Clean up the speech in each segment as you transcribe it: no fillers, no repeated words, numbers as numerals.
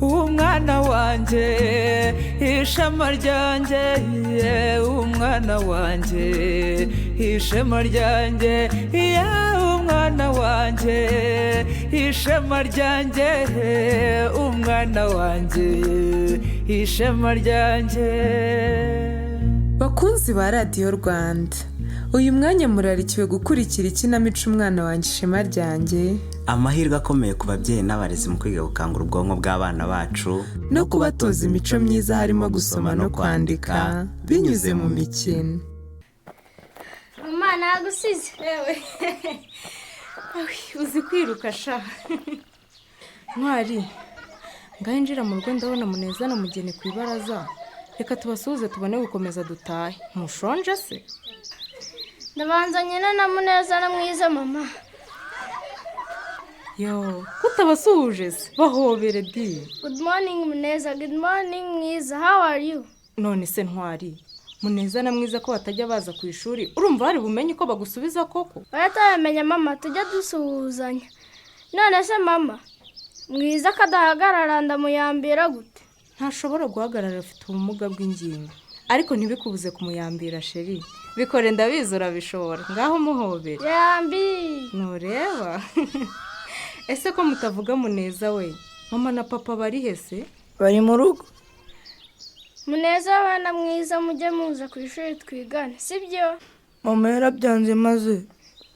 umwana wanjye ishema ryanjye umwana wanjye ishema ryanjye umwana wanjye ishema ryanjye umwana wanjye ishema ryanjye. Bakunzi ba radiyo Rwanda, uyu mwanya murarikiwe gukurikira ikinamico umwana wanjye ishema ryanjye, amahirwe akomeye ku babyeyi n'abarezi mu kwiga gukangura ubwonko bw'abana bacu no kubatoza imico myiza harimo gusoma no kwandika binyuze mu mikino. Mama nagusize Yewe uzi kwiruka sha. Ntwari, ngahinjira mu rugo ndabona Muneza na Mugeni ku ibaraza. Reka tubasuhuze tubone gukomeza dutahe. Ntushonje se? ndabanza nyina na Muneza na mwiza mama. Yo, kutabasuhuje se? Bahobere di. Good morning Muneza, good morning mwiza, how are you? None se Ntwari, Muneza na mwiza ko batajya baza ku ishuri, urumva hari bumenye ko bagusubiza koko? Baratamenya mama, tujya dusuhuzanya. None se mama, mwiza kadahagarara ndamuyambira gute? Ntashobora guhagarara, afite ubumuga bw'ingingo. Ariko ntibikubuze kumuyambira sheri. Bikore ndabizi urabishobora. Ngaho muhobere. Yambi. Nureba. Ese ko mutavuga Muneza we? Mama na papa bari hese? Bari mu rugo. Muneza abana mwiza mujye muza ku ishuri twigane, sibyo? Mama yarabyanze maze.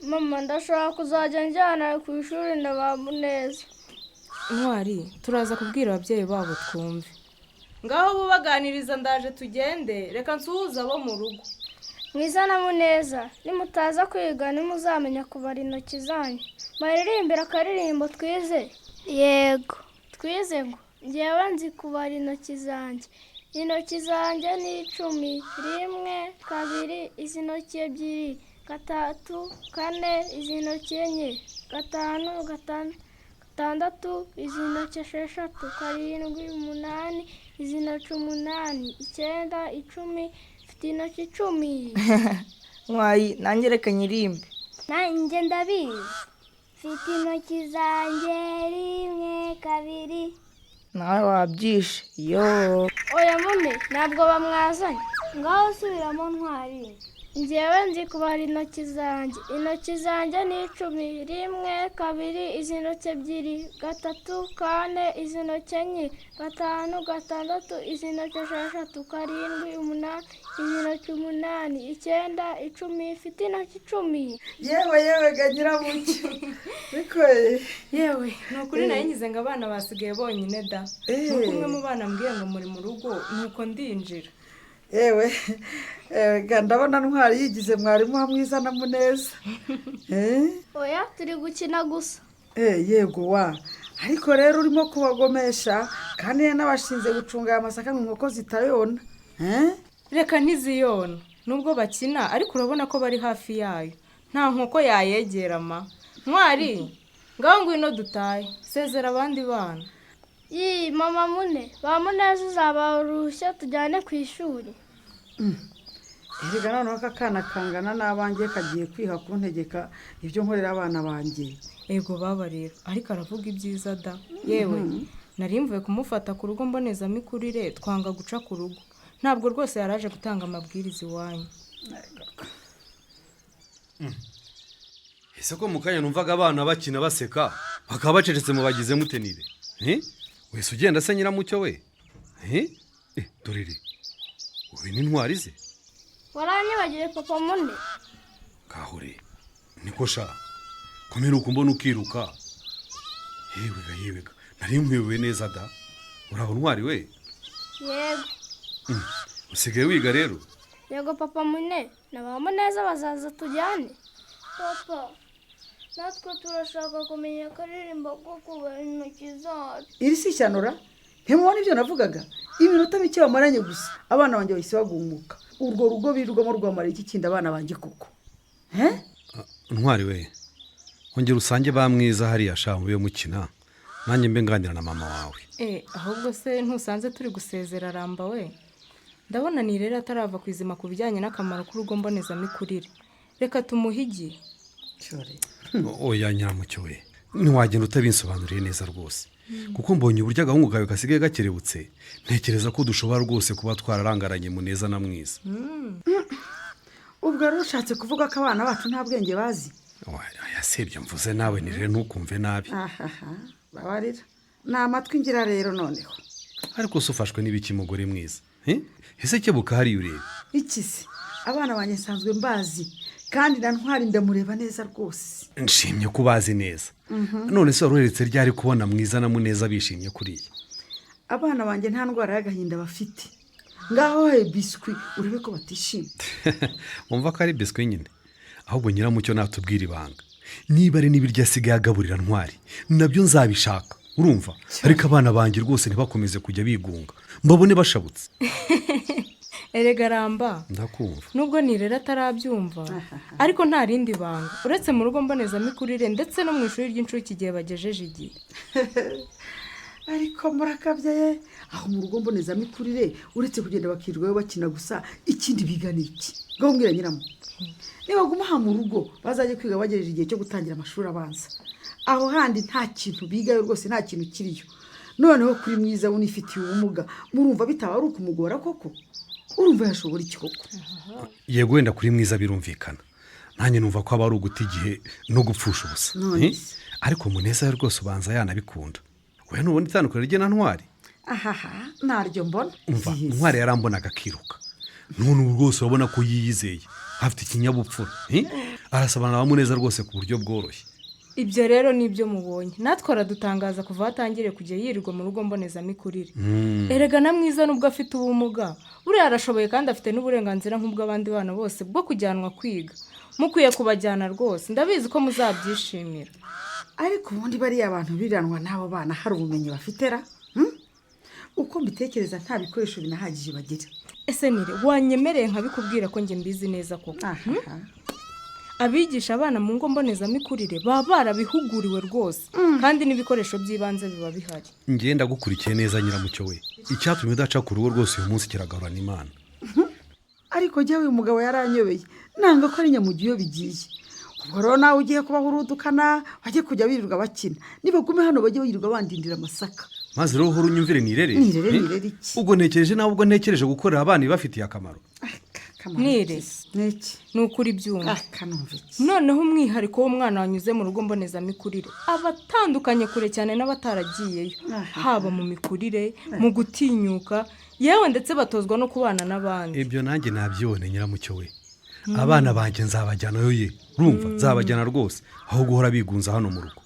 Mama ndashaka kuzajya njyana ku ishuri ndaba Muneza. Ntwari, turaza kubwira ababyeyi babo twumve. Ngaho bubaganiriza ndaje tugende, reka nsuhuza abo mu rugo. Mwiza na Muneza, nimutaza kwiga nimuzamenya kubara intoki zanyu. Maririmbira akaririmbo twize. Yego. Twize ngo njyewe nzi kubara intoki zanjye. Intoki zanjye ni 10, 1, 2, izi ntoki 2, 3, 4, izi ntoki 4, 5, 6, izi ntoki 6, 7, 8, izi ntoki 8, 9, 10, mfite intoki 10. Mwayi nanjye reka nyirimbe. Nanjye ndabizi. Mfite intoki zanjye 1, 2. Nawe wabyishe. Yo. Oya mume, ntabwo bamwazanye. Ngaho subiramo Ntwari. Njyewe nzi kubara intoki zanjye. Intoki zanjye ni 10, 1, 2, izi ntoki 2, 3, 4, izi ntoki 4, 5, 6, izi ntoki 6, 7, 8, izi ntoki 8, 9, 10, ifite intoki 10. Yewe ganyira mucyo. Bikoye. Yewe, nukuri nayigize ngo abana basigaye bonyine da. Nuko umwe mu bana mbwiye ngo muri mu rugo, nuko ndinjira. Yewe ndabona Ntwari yigize mwarimu wa Mwiza na Muneza. Oya, turi gukina gusa. Yego wa. Ariko rero urimo kubagomesha kandi n'abashinze gucunga amasaka mu nkoko zitayona. Reka ntiziyona. Nubwo bakina ariko urabona ko bari hafi yayo. Nta nkoko yayegera ma. Ntwari, ngaho ngwino dutahe. Sezera abandi bana. Mama Mune, ba Muneza uzabarushya tujyane ku ishuri. Erega noneho akana kangana n'abanjye kagiye kwiha kuntegeka ibyo nkorera abana banjye. Ego baba rero, ariko aravuga ibyiza da. Yewe, nari mvuye kumufata ku rugo mbonezamikurire twanga guca ku rugo. Ntabwo rwose yaraje gutanga amabwiriza iwanyu. Ese ko mukanya numvaga abana bakina baseka bakaba bacecetse mu bagize mutenire. Wese ugenda se nyiramucyo we? Dorere. Uyu ni Ntwari ze? Waranyibagire papa Mune. Kahure. Niko sha. Komera ukumbona ukiruka. Yewe. Nari nkwiwe neza da. Uraho Ntwari we? Yego. Usigaye wiga rero? Yego papa Mune, na ba Muneza bazaza tujyane. Papa, natwe turashaka kumenya akaririmbo ko kubara intoki zacu. Iri si cyanura? Ntimubona ibyo navugaga? Iminota mike bamaranye gusa. Abana banjye bahise bagumuka. Urwo rugo birwamo rwamara iki kindi abana banjye kuko. Ntwari we. Ongera usange ba Mwiza hariya sha mu yo mukina. Nanjye mbe nganira na mama wawe. Ahubwo se ntusanze turi gusezera Ramba we? Ndabona ni rero atarava kwizima ku bijyanye n'akamaro k'urugo mbonezamikurire. Reka tumuhigi. Oya nyiramucyo we. ntiwagenda utabinsobanuriye neza rwose kuko mbonye uburyo agahungu kawe gasigaye gakerebutse ntekereza ko dushobora rwose kuba twararangaranye Muneza na Mwiza. ubwo rero ushatse kuvuga ko abana bacu nta bwenge bazi? yasebye mvuze nawe ni rero ntukumve nabi. babarira ni amatwi ngira rero noneho. ariko se ufashwe n'ibiki mugore mwiza? ese kebuka hariya ureba iki se? abana banjye nsanzwe mbazi kandi na Ntwari ndamureba neza rwose. nshimye ko ubazi neza. none se waruretse ryari kubona Mwiza na Muneza bishimye kuriya? abana banjye nta ndwara y'agahinda bafite. ngaho he biswi urebe ko batishimye. wumva ko ari biswi nyine. ahubwo Nyiramucyo natubwira ibanga niba ari n'ibiryo asigaye agaburira Ntwari nabyo nzabishaka urumva. ariko abana banjye rwose ntibakomeze kujya bigunga mbabone bashabutse. erega ramba ndakumva. nubwo nirera atarabyumva ariko nta rindi banga uretse mu rugo mbonezamikurire ndetse no mu ishuri ry'incuke igihe bagejeje igihe. ariko murakabye aho mu rugo mbonezamikurire uretse kugenda bakirirwayo bakina gusa ikindi biga ni iki? ngaho mbwira Nyiramo nibaguma aha mu rugo bazajya kwiga bagejeje igihe cyo gutangira amashuri abanza. aho handi nta kintu bigayo rwose, nta kintu kiriyo. noneho kuri Mwiza unifitiye ubumuga murumva bitaba ari ukumugora koko? urumva yashobora iki koko? yego wenda kuri Mwiza birumvikana nanjye numva ko aba ari uguta igihe no gupfusha ubusa. ariko Muneza rwose ubanza yanabikunda. we ntubona itandukaniro rye na Ntwari? ntaryo mbona. umva Ntwari yarambonaga akiruka none ubu rwose urabona ko yiyizeye afite ikinyabupfura. arasabana na Muneza rwose ku buryo bworoshye. ibyo rero nibyo mubonye natwe aradutangaza kuva hatangire kujya yirirwa mu rugo mbonezamikurire. erega na Mwiza nubwo afite ubumuga buriya arashoboye kandi afite n'uburenganzira nk'ubw'abandi bana bose bwo kujyanwa kwiga. mukwiye kubajyana rwose ndabizi ko muzabyishimira. ariko ubundi bariya abantu biranwa n'abo bana hari ubumenyi bafitera? uko mbitekereza nta bikoresho binahagije bagira. ese nire wanyemereye nkabikubwira ko njye mbizi neza koko? abigisha abana mu ngo mbonezamikurire baba barabihuguriwe rwose kandi n'ibikoresho by'ibanze biba bihari. ngenda gukurikiye neza Nyiramucyo we icyatumye udaca ku rugo rwose uyu munsi kiragahorana Imana. ariko jya uyu mugabo yaranyobeye nanga ko ari nyamugiye iyo bigiye. ubwo rero nawe ugiye kubaho urudukana bajye kujya birirwa bakina nibagume hano bajye birirwa bandindira amasaka. maze rero uhora unyumvire nirere iki? ubwo ntekereje nawe ubwo ntekereje gukorera abana ibafitiye akamaro. nire ni ukuri byumva. noneho umwihariko w'umwana wanyuze mu rugo mbonezamikurire aba atandukanye kure cyane n'abataragiyeyo haba mu mikurire mu gutinyuka yewe ndetse batozwa no kubana n'abandi. ibyo nanjye nabyibone Nyiramucyo we abana banjye nzabajyanayo ye urumva nzabajyana rwose aho guhora bigunza hano mu rugo.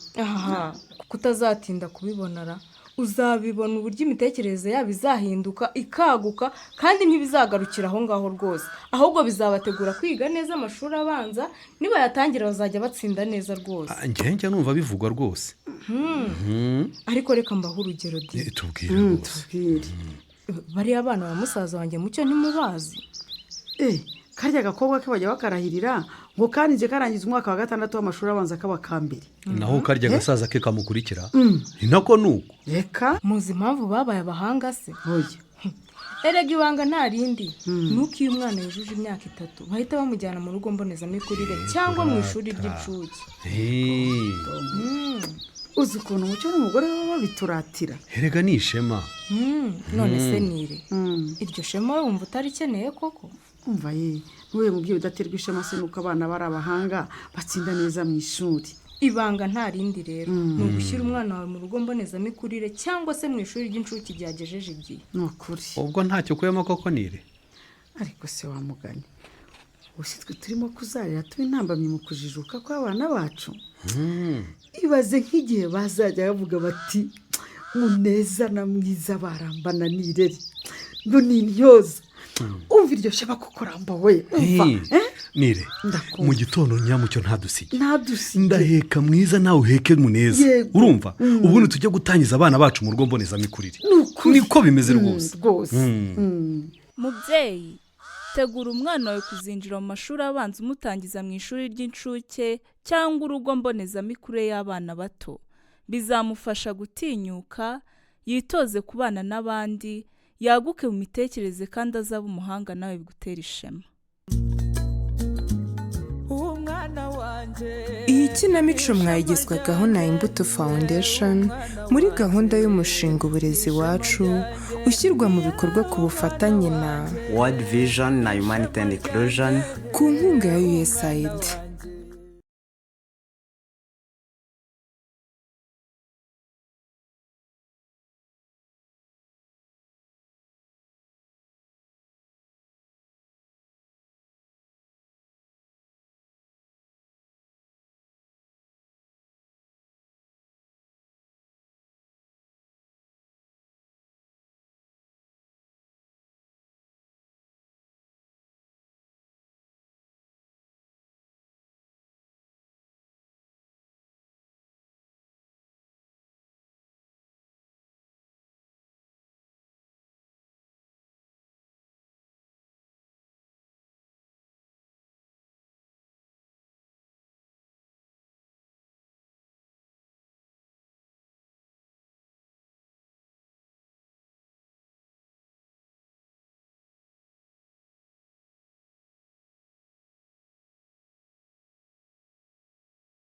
kutazatinda kubibonara uzabibona uburyo imitekerereze yabo izahinduka ikaguka kandi ntibizagarukira aho ngaho rwose ahubwo bizabategura kwiga neza amashuri abanza nibayatangira bazajya batsinda neza rwose. njye numva bivugwa rwose. ariko reka mbaho urugero di. tubwire bariya abana ba musaza wanjye Mucyo ntimubazi? karya gakobwa ke bajya bakarahirira ngo karinze karangiza umwaka wa 6 w'amashuri abanza kaba kambere. naho karya gasaza ke kamukurikira ni nako nuko. reka muzi impamvu babaye abahanga se? erega ibanga nta rindi nuko iyo umwana yujuje imyaka 3 bahita bamujyana mu rugo mbonezamikurire cyangwa mu ishuri ry'incuke. uzi ukuntu Mucyo n'umugore we babituratira. erega ni ishema. none se nire iryo shema wumva utarikeneye koko? umva n'uwe mubyeyi udaterwa ishema se nuko abana bari abahanga batsinda neza mu ishuri. ibanga nta rindi rero ni ugushyira umwana wawe mu rugo mbonezamikurire cyangwa se mu ishuri ry'incuke igihe agejeje igihe. ni ukuri. ubwo ntacyo ukuyemo koko nire? ariko se wamugani twe turimo kuzarira tuba intambamyi mu kujijuka kw'abana bacu. ibaze nk'igihe bazajya bavuga bati Muneza na Mwiza barambana n'ireri ngo ni intyoza. umva iryo shema kuko ramba we umva. nire mu gitondo Nyiramucyo ntadusige ntadusige ndaheka Mwiza nawe uheke Muneza urumva ubundi tujya gutangiza abana bacu mu rugo mbonezamikurire. niko bimeze rwose. mubyeyi tegura umwana wawe kuzinjira mu mashuri abanza umutangiza mu ishuri ry'incuke cyangwa urugo mbonezamikurire y'abana bato. bizamufasha gutinyuka yitoze kubana n'abandi yaguke mu mitekerereze kandi azaba umuhanga nawe bigutera ishema. umwana wanjye iyo ikinamico mwayigezwagaho na Imbuto Foundation muri gahunda y'umushinga Uburezi Iwacu ushyirwa mu bikorwa ku bufatanye na World Vision na Humanity and Inclusion ku nkunga ya USAID.